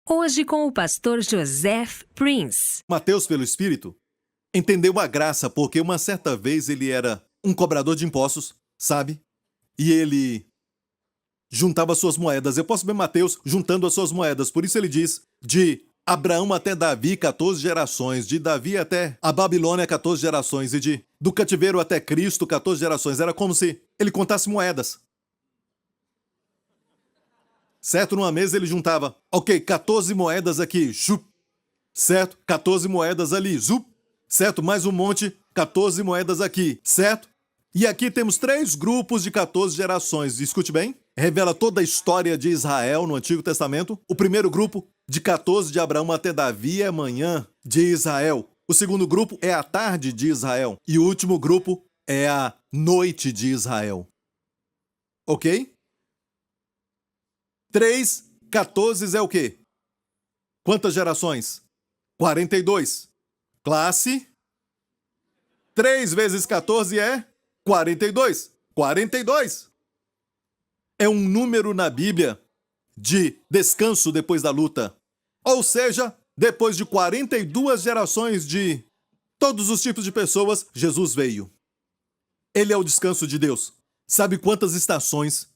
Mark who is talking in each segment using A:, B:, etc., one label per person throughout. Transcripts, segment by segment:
A: Hoje com o pastor Joseph Prince.
B: Mateus, pelo Espírito, entendeu a graça porque uma certa vez ele era um cobrador de impostos, sabe? E ele juntava suas moedas. Eu posso ver Mateus juntando as suas moedas. Por isso ele diz, de Abraão até Davi, 14 gerações. De Davi até a Babilônia, 14 gerações. E do cativeiro até Cristo, 14 gerações. Era como se ele contasse moedas. Certo? Numa mesa ele juntava, 14 moedas aqui, jup. Certo? 14 moedas ali, zup. Certo? Mais um monte, 14 moedas aqui, certo? E aqui temos 3 grupos de 14 gerações. Escute bem, revela toda a história de Israel no Antigo Testamento. O primeiro grupo, de 14 de Abraão até Davi, é manhã de Israel. O segundo grupo é a tarde de Israel. E o último grupo é a noite de Israel. Ok? 3, 14 é o quê? Quantas gerações? 42. Classe? 3 vezes 14 é 42. 42. É um número na Bíblia de descanso depois da luta. Ou seja, depois de 42 gerações de todos os tipos de pessoas, Jesus veio. Ele é o descanso de Deus. Sabe quantas estações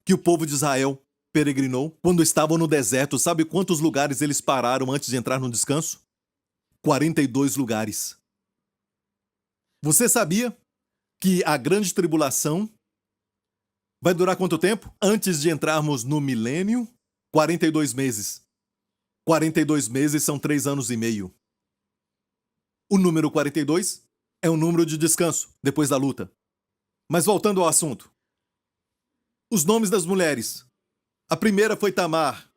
B: que o povo de Israel peregrinou quando estavam no deserto? Sabe quantos lugares eles pararam antes de entrar no descanso? 42 lugares. Você sabia que a grande tribulação vai durar quanto tempo? Antes de entrarmos no milênio, 42 meses. 42 meses são 3 anos e meio. O número 42 é um número de descanso depois da luta. Mas voltando ao assunto. Os nomes das mulheres. A primeira foi Tamar.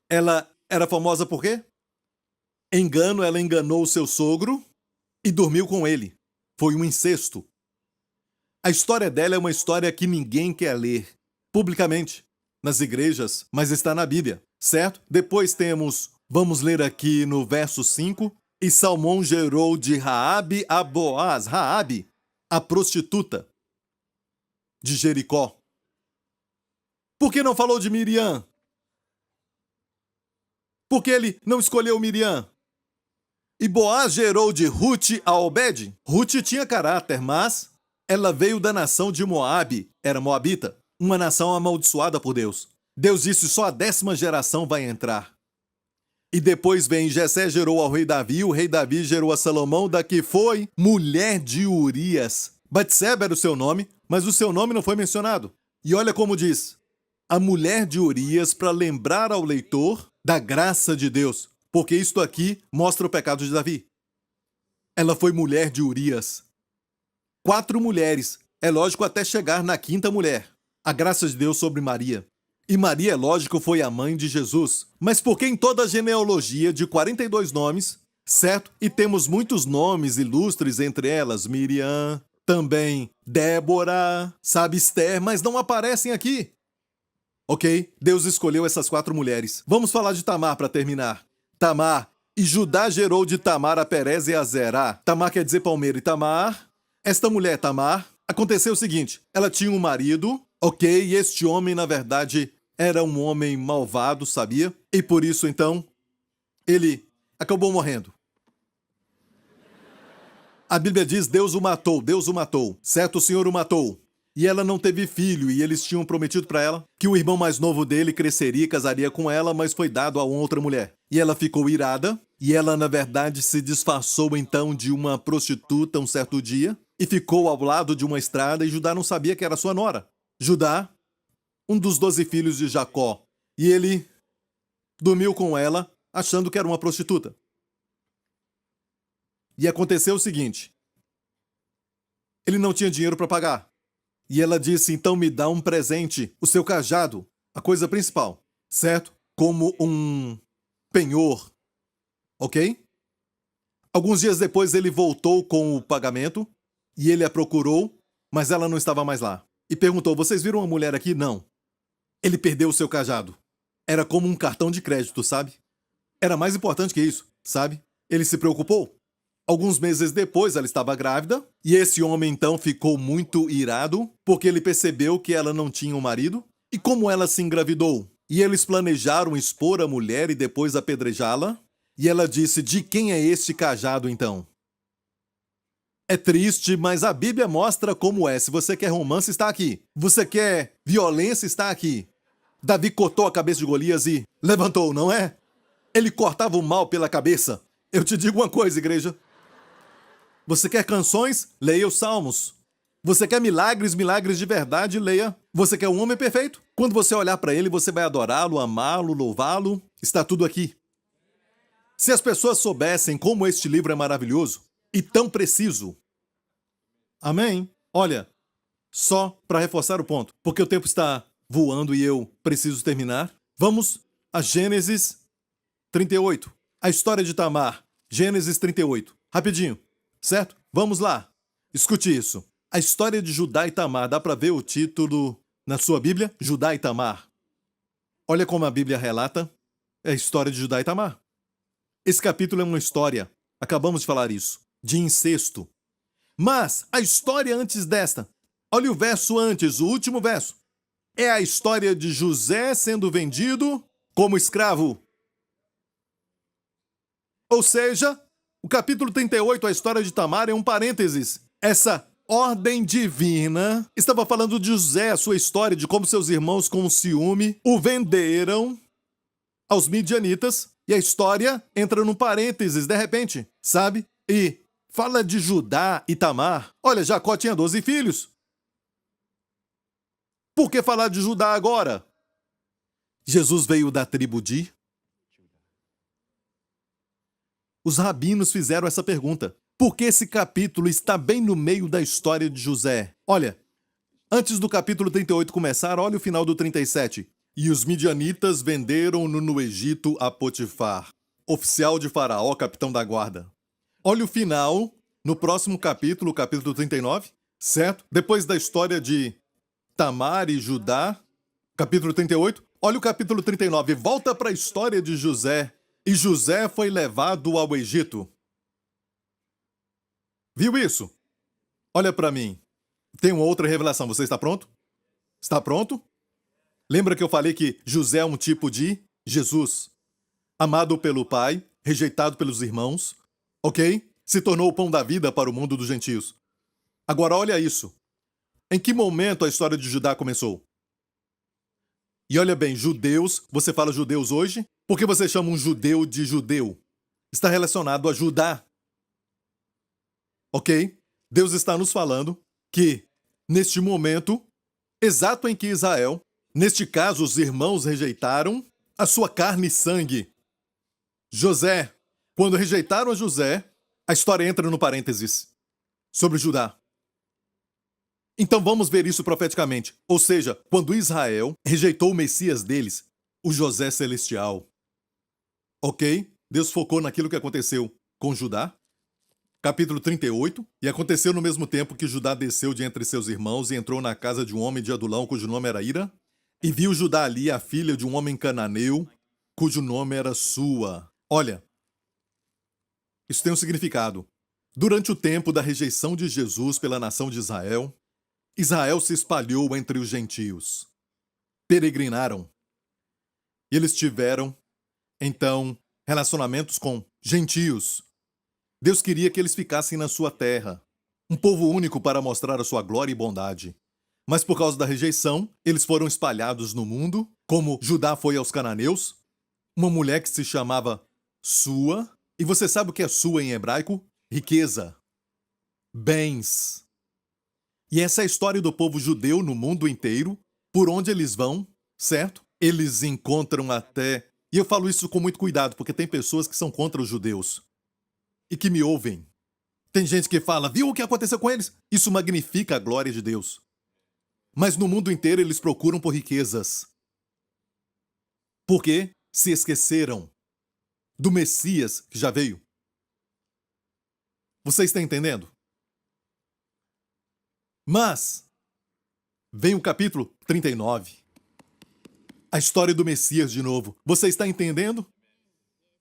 B: Ela era famosa por quê? Engano, ela enganou o seu sogro e dormiu com ele. Foi um incesto. A história dela é uma história que ninguém quer ler publicamente nas igrejas, mas está na Bíblia, certo? Depois temos, vamos ler aqui no verso 5, e Salmão gerou de Raabe a Boaz. Raabe, a prostituta de Jericó. Por que não falou de Miriam? Por que ele não escolheu Miriam? E Boaz gerou de Rute a Obed. Rute tinha caráter, mas ela veio da nação de Moabe, era moabita, uma nação amaldiçoada por Deus. Deus disse, só a 10ª geração vai entrar. E depois vem Jessé gerou ao rei Davi, o rei Davi gerou a Salomão, da que foi mulher de Urias. Batseba era o seu nome, mas o seu nome não foi mencionado. E olha como diz, a mulher de Urias, para lembrar ao leitor da graça de Deus, porque isto aqui mostra o pecado de Davi. Ela foi mulher de Urias. 4 mulheres, é lógico até chegar na 5ª mulher. A graça de Deus sobre Maria. E Maria, é lógico, foi a mãe de Jesus. Mas por que em toda a genealogia de 42 nomes, certo? E temos muitos nomes ilustres, entre elas Miriam, também Débora, sabe, Esther, mas não aparecem aqui. Ok? Deus escolheu essas 4 mulheres. Vamos falar de Tamar para terminar. Tamar. E Judá gerou de Tamar a Perez e a Zerá. Tamar quer dizer palmeira. E Tamar, esta mulher Tamar, aconteceu o seguinte. Ela tinha um marido, ok? E este homem, na verdade, era um homem malvado, sabia? E por isso, então, ele acabou morrendo. A Bíblia diz, Deus o matou, certo? O Senhor o matou. E ela não teve filho, e eles tinham prometido para ela que o irmão mais novo dele cresceria e casaria com ela, mas foi dado a outra mulher. E ela ficou irada, e ela, na verdade, se disfarçou então de uma prostituta um certo dia, e ficou ao lado de uma estrada, e Judá não sabia que era sua nora. Judá, um dos 12 filhos de Jacó, e ele dormiu com ela, achando que era uma prostituta. E aconteceu o seguinte, ele não tinha dinheiro para pagar. E ela disse, então me dá um presente, o seu cajado, a coisa principal, certo? Como um penhor, ok? Alguns dias depois ele voltou com o pagamento e ele a procurou, mas ela não estava mais lá. E perguntou, vocês viram uma mulher aqui? Não. Ele perdeu o seu cajado. Era como um cartão de crédito, sabe? Era mais importante que isso, sabe? Ele se preocupou. Alguns meses depois, ela estava grávida, e esse homem então ficou muito irado, porque ele percebeu que ela não tinha um marido. E como ela se engravidou? E eles planejaram expor a mulher e depois apedrejá-la. E ela disse: de quem é este cajado então? É triste, mas a Bíblia mostra como é. Se você quer romance, está aqui. Você quer violência, está aqui. Davi cortou a cabeça de Golias e levantou, não é? Ele cortava o mal pela cabeça. Eu te digo uma coisa, igreja. Você quer canções? Leia os Salmos. Você quer milagres, milagres de verdade? Leia. Você quer um homem perfeito? Quando você olhar para ele, você vai adorá-lo, amá-lo, louvá-lo. Está tudo aqui. Se as pessoas soubessem como este livro é maravilhoso e tão preciso. Amém? Olha, só para reforçar o ponto, porque o tempo está voando e eu preciso terminar. Vamos a Gênesis 38. A história de Tamar. Gênesis 38. Rapidinho, certo? Vamos lá. Escute isso. A história de Judá e Tamar. Dá para ver o título na sua Bíblia? Judá e Tamar. Olha como a Bíblia relata a história de Judá e Tamar. Esse capítulo é uma história, acabamos de falar isso, de incesto. Mas a história antes desta, olha o verso antes, o último verso. É a história de José sendo vendido como escravo. Ou seja, o capítulo 38, a história de Tamar, é um parênteses. Essa ordem divina estava falando de José, a sua história, de como seus irmãos com ciúme o venderam aos midianitas. E a história entra num parênteses, de repente, sabe? E fala de Judá e Tamar. Olha, Jacó tinha 12 filhos. Por que falar de Judá agora? Jesus veio da tribo de... Os rabinos fizeram essa pergunta. Por que esse capítulo está bem no meio da história de José? Olha, antes do capítulo 38 começar, olha o final do 37. E os midianitas venderam-no no Egito a Potifar, oficial de Faraó, capitão da guarda. Olha o final, no próximo capítulo, capítulo 39, certo? Depois da história de Tamar e Judá, capítulo 38, olha o capítulo 39, volta para a história de José. E José foi levado ao Egito. Viu isso? Olha para mim. Tem uma outra revelação. Você está pronto? Está pronto? Lembra que eu falei que José é um tipo de Jesus? Amado pelo pai, rejeitado pelos irmãos, ok? Se tornou o pão da vida para o mundo dos gentios. Agora olha isso. Em que momento a história de Judá começou? E olha bem, judeus, você fala judeus hoje? Por que você chama um judeu de judeu? Está relacionado a Judá. Ok? Deus está nos falando que, neste momento, exato em que Israel, neste caso os irmãos rejeitaram a sua carne e sangue. José, quando rejeitaram a José, a história entra no parênteses sobre Judá. Então vamos ver isso profeticamente. Ou seja, quando Israel rejeitou o Messias deles, o José celestial. Ok? Deus focou naquilo que aconteceu com Judá. Capítulo 38. E aconteceu no mesmo tempo que Judá desceu de entre seus irmãos e entrou na casa de um homem de Adulão, cujo nome era Ira. E viu Judá ali a filha de um homem cananeu, cujo nome era Sua. Olha, isso tem um significado. Durante o tempo da rejeição de Jesus pela nação de Israel, Israel se espalhou entre os gentios. Peregrinaram. E eles tiveram, então, relacionamentos com gentios. Deus queria que eles ficassem na sua terra, um povo único para mostrar a sua glória e bondade. Mas por causa da rejeição, eles foram espalhados no mundo, como Judá foi aos cananeus, uma mulher que se chamava Sua. E você sabe o que é Sua em hebraico? Riqueza. Bens. E essa é a história do povo judeu no mundo inteiro, por onde eles vão, certo? Eles encontram até... E eu falo isso com muito cuidado, porque tem pessoas que são contra os judeus e que me ouvem. Tem gente que fala, viu o que aconteceu com eles? Isso magnifica a glória de Deus. Mas no mundo inteiro eles procuram por riquezas. Porque se esqueceram do Messias que já veio. Você está entendendo? Mas vem o capítulo 39. A história do Messias de novo. Você está entendendo?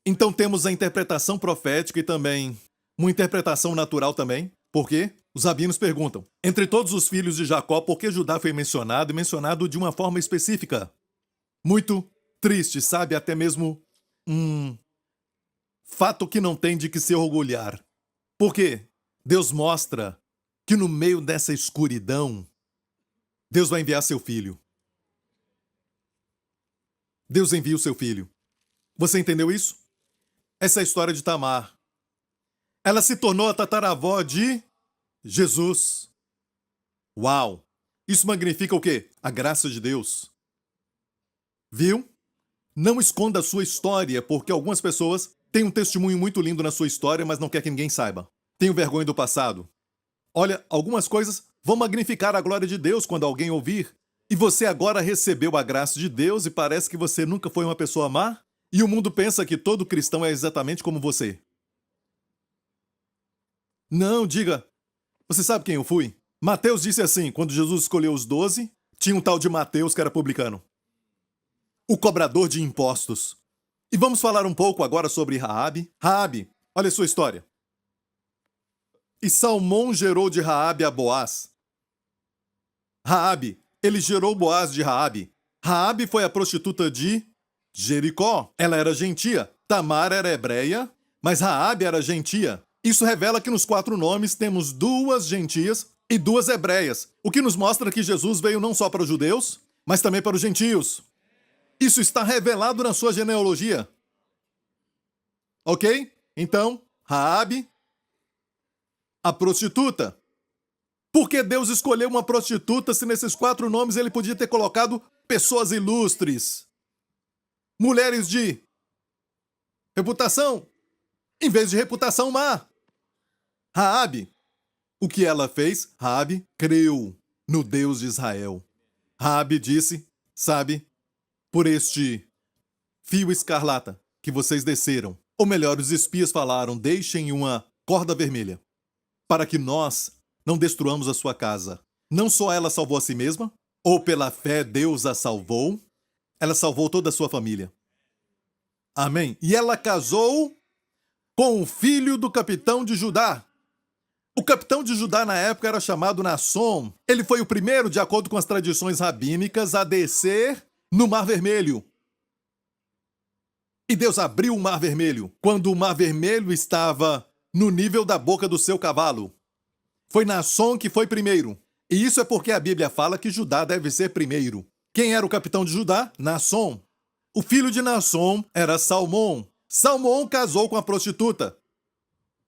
B: Então temos a interpretação profética e também uma interpretação natural também. Por quê? Os rabinos perguntam, entre todos os filhos de Jacó, por que Judá foi mencionado e mencionado de uma forma específica? Muito triste, sabe? Até mesmo um fato que não tem de que se orgulhar. Por quê? Deus mostra que no meio dessa escuridão, Deus vai enviar seu filho. Deus envia o seu filho. Você entendeu isso? Essa é a história de Tamar. Ela se tornou a tataravó de Jesus. Uau! Isso magnifica o quê? A graça de Deus. Viu? Não esconda a sua história, porque algumas pessoas têm um testemunho muito lindo na sua história, mas não quer que ninguém saiba. Tenho vergonha do passado. Olha, algumas coisas vão magnificar a glória de Deus quando alguém ouvir. E você agora recebeu a graça de Deus e parece que você nunca foi uma pessoa má? E o mundo pensa que todo cristão é exatamente como você. Não, diga. Você sabe quem eu fui? Mateus disse assim, quando Jesus escolheu os 12, tinha um tal de Mateus que era publicano. O cobrador de impostos. E vamos falar um pouco agora sobre Raabe. Raabe, olha a sua história. E Salmão gerou de Raabe a Boaz. Raabe, ele gerou Boaz de Raabe. Raabe foi a prostituta de Jericó. Ela era gentia. Tamar era hebreia, mas Raabe era gentia. Isso revela que nos 4 nomes temos 2 gentias e 2 hebreias, o que nos mostra que Jesus veio não só para os judeus, mas também para os gentios. Isso está revelado na sua genealogia. Ok? Então, Raabe, a prostituta. Por que Deus escolheu uma prostituta se nesses 4 nomes ele podia ter colocado pessoas ilustres? Mulheres de reputação, em vez de reputação má. Raabe, o que ela fez? Raabe creu no Deus de Israel. Raabe disse, sabe, por este fio escarlata que vocês desceram, ou melhor, os espias falaram, deixem uma corda vermelha, para que nós não destruamos a sua casa. Não só ela salvou a si mesma, ou pela fé Deus a salvou, ela salvou toda a sua família. Amém? E ela casou com o filho do capitão de Judá. O capitão de Judá na época era chamado Nassom. Ele foi o primeiro, de acordo com as tradições rabínicas, a descer no Mar Vermelho. E Deus abriu o Mar Vermelho quando o Mar Vermelho estava no nível da boca do seu cavalo. Foi Nassom que foi primeiro. E isso é porque a Bíblia fala que Judá deve ser primeiro. Quem era o capitão de Judá? Nassom. O filho de Nassom era Salmão. Salmão casou com a prostituta.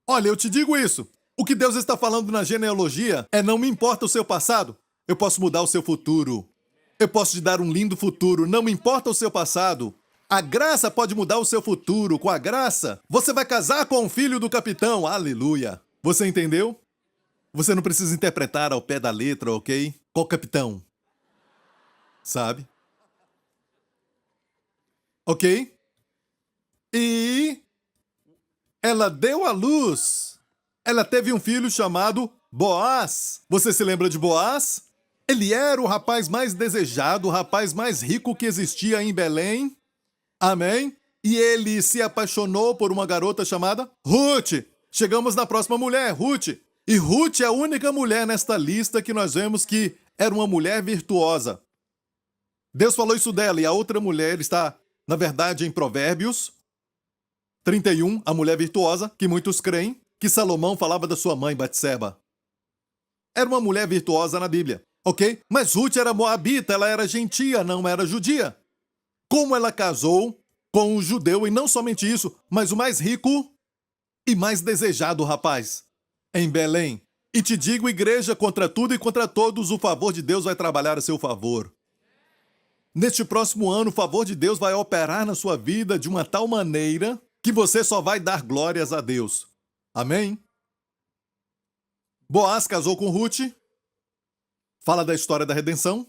B: Olha, eu te digo isso. O que Deus está falando na genealogia é: não me importa o seu passado, eu posso mudar o seu futuro. Eu posso te dar um lindo futuro, não me importa o seu passado. A graça pode mudar o seu futuro. Com a graça, você vai casar com o filho do capitão. Aleluia. Você entendeu? Você não precisa interpretar ao pé da letra, ok? Qual capitão? Sabe? Ok? E ela deu à luz. Ela teve um filho chamado Boaz. Você se lembra de Boaz? Ele era o rapaz mais desejado, o rapaz mais rico que existia em Belém. Amém? E ele se apaixonou por uma garota chamada Ruth. Chegamos na próxima mulher, Ruth. E Ruth é a única mulher nesta lista que nós vemos que era uma mulher virtuosa. Deus falou isso dela, e a outra mulher está, na verdade, em Provérbios 31, a mulher virtuosa, que muitos creem que Salomão falava da sua mãe, Batseba. Era uma mulher virtuosa na Bíblia, ok? Mas Ruth era moabita, ela era gentia, não era judia. Como ela casou com um judeu, e não somente isso, mas o mais rico e mais desejado rapaz em Belém. E te digo, igreja, contra tudo e contra todos, o favor de Deus vai trabalhar a seu favor. Neste próximo ano, o favor de Deus vai operar na sua vida de uma tal maneira que você só vai dar glórias a Deus. Amém? Boaz casou com Ruth, fala da história da redenção,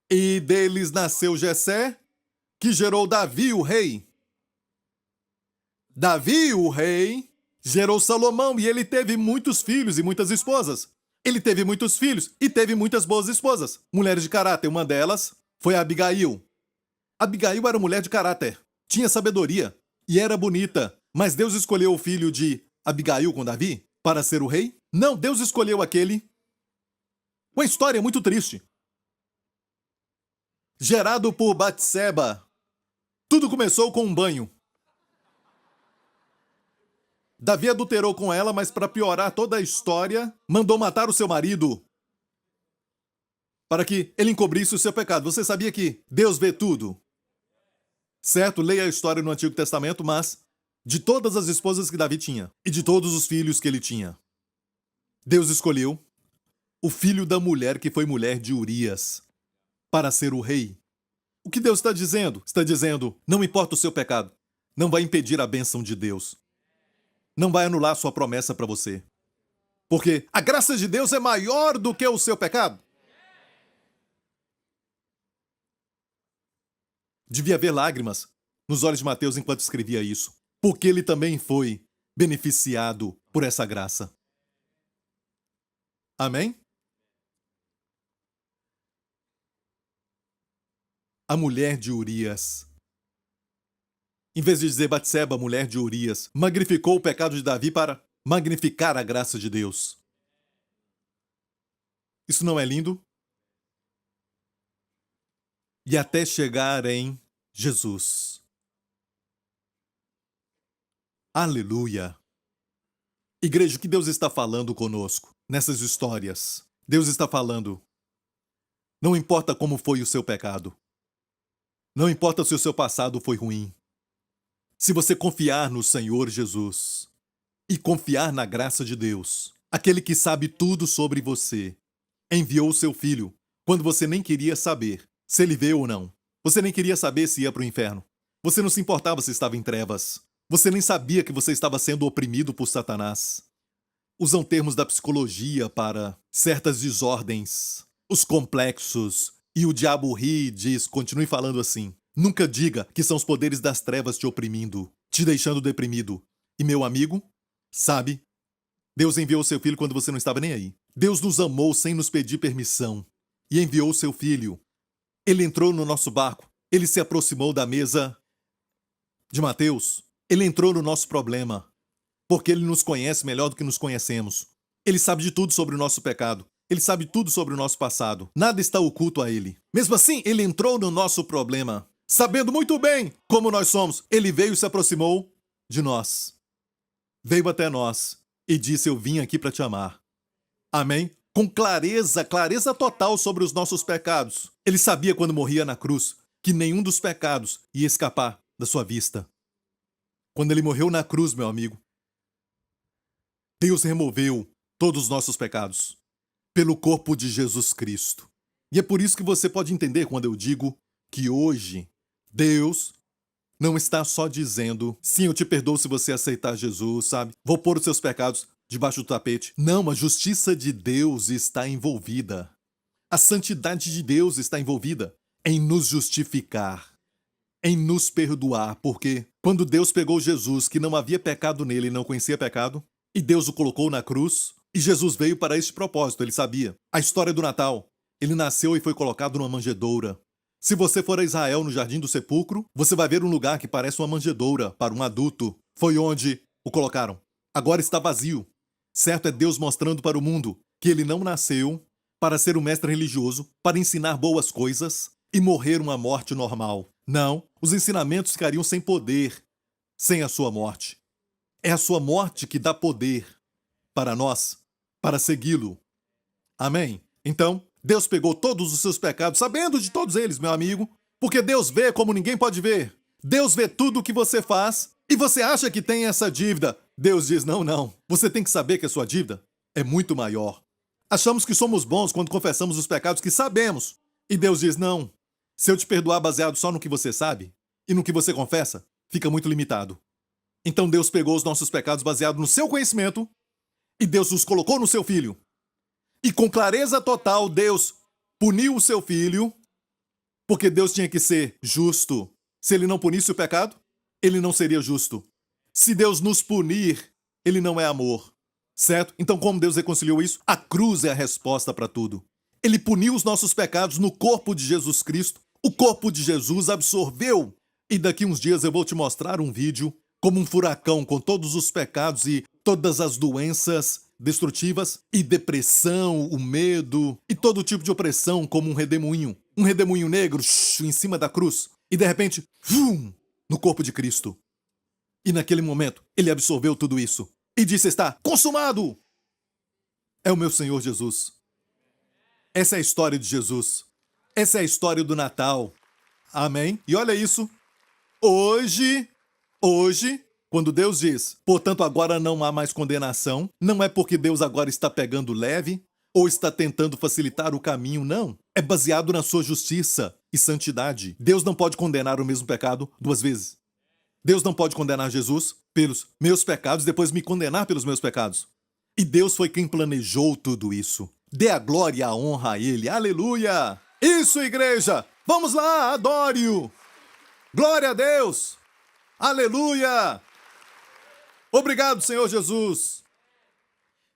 B: e deles nasceu Jessé, que gerou Davi, o rei. Davi, o rei, gerou Salomão, e ele teve muitos filhos e muitas esposas. Ele teve muitos filhos e teve muitas boas esposas, mulheres de caráter. Uma delas foi a Abigail. Abigail era mulher de caráter, tinha sabedoria e era bonita. Mas Deus escolheu o filho de Abigail com Davi para ser o rei? Não, Deus escolheu aquele. Uma história muito triste. Gerado por Batseba. Tudo começou com um banho. Davi adulterou com ela, mas para piorar toda a história, mandou matar o seu marido para que ele encobrisse o seu pecado. Você sabia que Deus vê tudo? Certo? Leia a história no Antigo Testamento, mas de todas as esposas que Davi tinha e de todos os filhos que ele tinha, Deus escolheu o filho da mulher que foi mulher de Urias para ser o rei. O que Deus está dizendo? Está dizendo, não importa o seu pecado, não vai impedir a bênção de Deus. Não vai anular sua promessa para você. Porque a graça de Deus é maior do que o seu pecado. Devia haver lágrimas nos olhos de Mateus enquanto escrevia isso, porque ele também foi beneficiado por essa graça. Amém? A mulher de Urias, em vez de dizer Batseba, mulher de Urias, magnificou o pecado de Davi para magnificar a graça de Deus. Isso não é lindo? E até chegar em Jesus. Aleluia! Igreja, o que Deus está falando conosco nessas histórias? Deus está falando, não importa como foi o seu pecado. Não importa se o seu passado foi ruim. Se você confiar no Senhor Jesus e confiar na graça de Deus, aquele que sabe tudo sobre você, enviou o seu filho quando você nem queria saber se ele veio ou não. Você nem queria saber se ia para o inferno. Você não se importava se estava em trevas. Você nem sabia que você estava sendo oprimido por Satanás. Usam termos da psicologia para certas desordens, os complexos, e o diabo ri e diz, continue falando assim. Nunca diga que são os poderes das trevas te oprimindo, te deixando deprimido. E meu amigo, sabe, Deus enviou o seu filho quando você não estava nem aí. Deus nos amou sem nos pedir permissão e enviou o seu filho. Ele entrou no nosso barco, ele se aproximou da mesa de Mateus, ele entrou no nosso problema, porque ele nos conhece melhor do que nos conhecemos. Ele sabe de tudo sobre o nosso pecado. Ele sabe tudo sobre o nosso passado. Nada está oculto a ele. Mesmo assim, ele entrou no nosso problema. Sabendo muito bem como nós somos, ele veio e se aproximou de nós. Veio até nós e disse, eu vim aqui para te amar. Amém? Com clareza, clareza total sobre os nossos pecados. Ele sabia quando morria na cruz que nenhum dos pecados ia escapar da sua vista. Quando ele morreu na cruz, meu amigo, Deus removeu todos os nossos pecados pelo corpo de Jesus Cristo. E é por isso que você pode entender quando eu digo que hoje Deus não está só dizendo, sim, eu te perdoo se você aceitar Jesus, sabe? Vou pôr os seus pecados debaixo do tapete. Não, a justiça de Deus está envolvida. A santidade de Deus está envolvida em nos justificar, em nos perdoar, porque quando Deus pegou Jesus, que não havia pecado nele e não conhecia pecado, e Deus o colocou na cruz, e Jesus veio para este propósito, ele sabia. A história do Natal, ele nasceu e foi colocado numa manjedoura. Se você for a Israel, no Jardim do Sepulcro, você vai ver um lugar que parece uma manjedoura para um adulto. Foi onde o colocaram. Agora está vazio. Certo, é Deus mostrando para o mundo que ele não nasceu para ser um mestre religioso, para ensinar boas coisas e morrer uma morte normal. Não, os ensinamentos ficariam sem poder, sem a sua morte. É a sua morte que dá poder para nós, para segui-lo. Amém? Então, Deus pegou todos os seus pecados, sabendo de todos eles, meu amigo, porque Deus vê como ninguém pode ver. Deus vê tudo o que você faz e você acha que tem essa dívida. Deus diz, não, não. Você tem que saber que a sua dívida é muito maior. Achamos que somos bons quando confessamos os pecados que sabemos. E Deus diz, não. Se eu te perdoar baseado só no que você sabe e no que você confessa, fica muito limitado. Então Deus pegou os nossos pecados baseado no seu conhecimento e Deus os colocou no seu filho. E com clareza total, Deus puniu o seu filho, porque Deus tinha que ser justo. Se ele não punisse o pecado, ele não seria justo. Se Deus nos punir, ele não é amor. Certo? Então, como Deus reconciliou isso? A cruz é a resposta para tudo. Ele puniu os nossos pecados no corpo de Jesus Cristo. O corpo de Jesus absorveu. E daqui uns dias eu vou te mostrar um vídeo como um furacão com todos os pecados e todas as doenças destrutivas e depressão, o medo e todo tipo de opressão como um redemoinho negro em cima da cruz. E de repente, no corpo de Cristo. E naquele momento, ele absorveu tudo isso e disse: está consumado! É o meu Senhor Jesus. Essa é a história de Jesus. Essa é a história do Natal. Amém? E olha isso. Hoje, quando Deus diz, portanto agora não há mais condenação, não é porque Deus agora está pegando leve ou está tentando facilitar o caminho, não. É baseado na sua justiça e santidade. Deus não pode condenar o mesmo pecado duas vezes. Deus não pode condenar Jesus pelos meus pecados e depois me condenar pelos meus pecados. E Deus foi quem planejou tudo isso. Dê a glória e a honra a Ele. Aleluia! Isso, igreja! Vamos lá, adore-o! Glória a Deus! Aleluia! Obrigado, Senhor Jesus!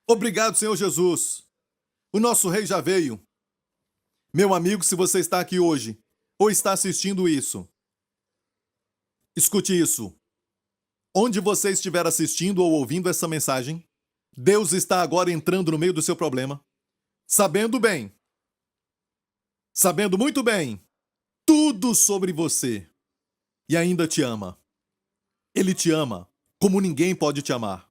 B: Obrigado, Senhor Jesus! O nosso rei já veio. Meu amigo, se você está aqui hoje ou está assistindo isso, escute isso. Onde você estiver assistindo ou ouvindo essa mensagem, Deus está agora entrando no meio do seu problema, sabendo bem, sabendo muito bem, tudo sobre você, e ainda te ama. Ele te ama como ninguém pode te amar.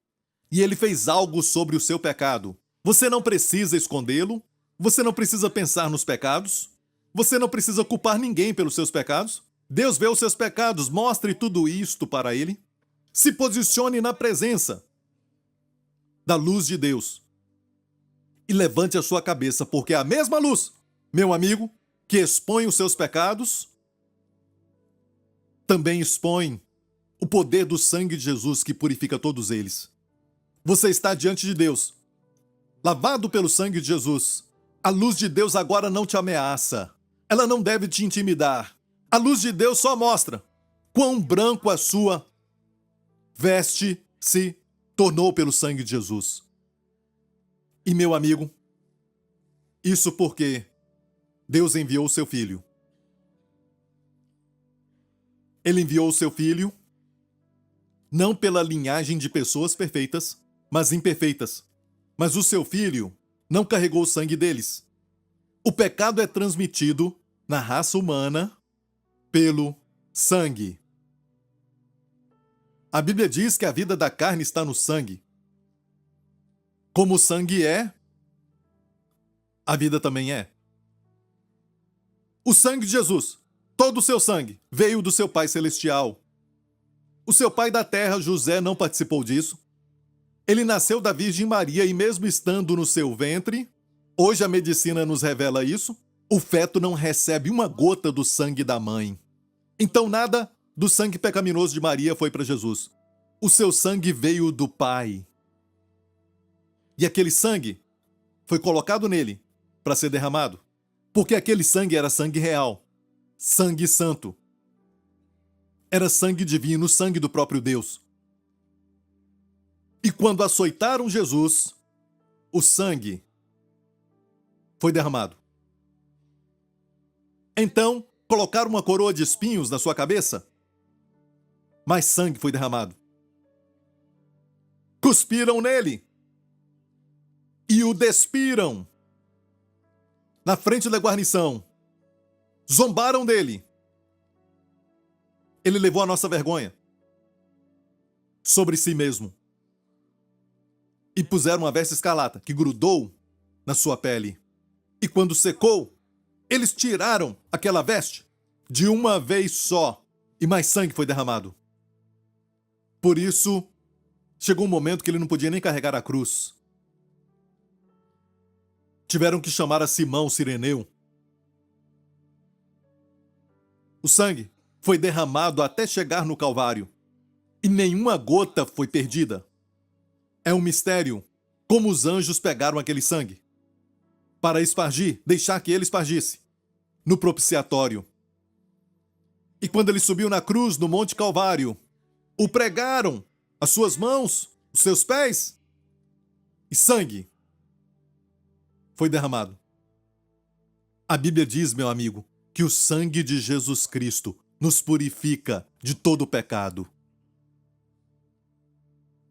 B: E ele fez algo sobre o seu pecado. Você não precisa escondê-lo, você não precisa pensar nos pecados, você não precisa culpar ninguém pelos seus pecados. Deus vê os seus pecados, mostre tudo isto para ele. Se posicione na presença da luz de Deus e levante a sua cabeça, porque a mesma luz, meu amigo, que expõe os seus pecados, também expõe o poder do sangue de Jesus que purifica todos eles. Você está diante de Deus, lavado pelo sangue de Jesus. A luz de Deus agora não te ameaça. Ela não deve te intimidar. A luz de Deus só mostra quão branco a sua veste se tornou pelo sangue de Jesus. E meu amigo, isso porque Deus enviou o seu Filho. Ele enviou o seu Filho não pela linhagem de pessoas perfeitas, mas imperfeitas. Mas o seu Filho não carregou o sangue deles. O pecado é transmitido na raça humana pelo sangue. A Bíblia diz que a vida da carne está no sangue. Como o sangue é, a vida também é. O sangue de Jesus, todo o seu sangue, veio do seu Pai Celestial. O seu pai da terra, José, não participou disso. Ele nasceu da Virgem Maria e mesmo estando no seu ventre, hoje a medicina nos revela isso, o feto não recebe uma gota do sangue da mãe. Então nada do sangue pecaminoso de Maria foi para Jesus. O seu sangue veio do Pai. E aquele sangue foi colocado nele para ser derramado, porque aquele sangue era sangue real, sangue santo. Era sangue divino, sangue do próprio Deus. E quando açoitaram Jesus, o sangue foi derramado. Então, colocaram uma coroa de espinhos na sua cabeça, mas sangue foi derramado. Cuspiram nele e o despiram na frente da guarnição. Zombaram dele. Ele levou a nossa vergonha sobre si mesmo. E puseram uma veste escarlata que grudou na sua pele. E quando secou, eles tiraram aquela veste de uma vez só. E mais sangue foi derramado. Por isso, chegou um momento que ele não podia nem carregar a cruz. Tiveram que chamar a Simão, o Cireneu. O sangue foi derramado até chegar no Calvário. E nenhuma gota foi perdida. É um mistério como os anjos pegaram aquele sangue para espargir, deixar que ele espargisse no propiciatório. E quando ele subiu na cruz no Monte Calvário, o pregaram as suas mãos, os seus pés, e sangue foi derramado. A Bíblia diz, meu amigo, que o sangue de Jesus Cristo nos purifica de todo o pecado.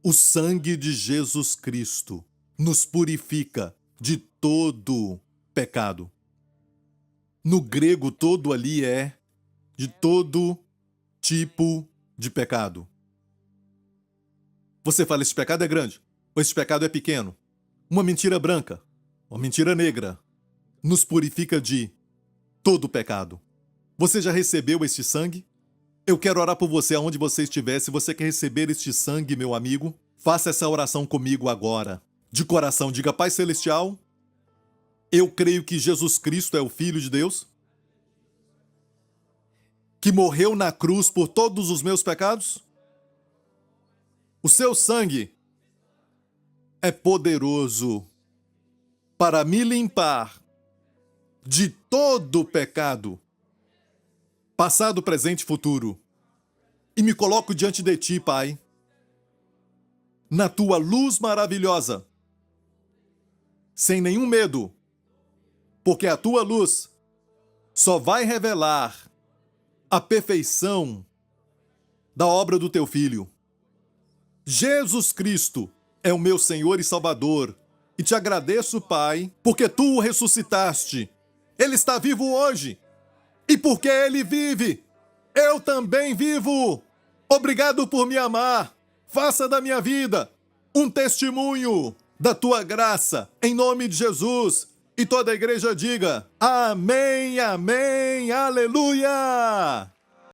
B: O sangue de Jesus Cristo nos purifica de todo pecado. No grego, todo ali é de todo tipo de pecado. Você fala, esse pecado é grande, ou esse pecado é pequeno. Uma mentira branca, uma mentira negra, nos purifica de todo pecado. Você já recebeu este sangue? Eu quero orar por você aonde você estiver. Se você quer receber este sangue, meu amigo, faça essa oração comigo agora. De coração, diga: Pai Celestial, eu creio que Jesus Cristo é o Filho de Deus, que morreu na cruz por todos os meus pecados. O seu sangue é poderoso para me limpar de todo pecado, passado, presente e futuro. E me coloco diante de ti, Pai, na tua luz maravilhosa, sem nenhum medo, porque a tua luz só vai revelar a perfeição da obra do teu Filho. Jesus Cristo é o meu Senhor e Salvador, e te agradeço, Pai, porque tu o ressuscitaste. Ele está vivo hoje, e porque ele vive, eu também vivo. Obrigado por me amar. Faça da minha vida um testemunho da tua graça, em nome de Jesus. E toda a igreja diga: amém, amém, aleluia!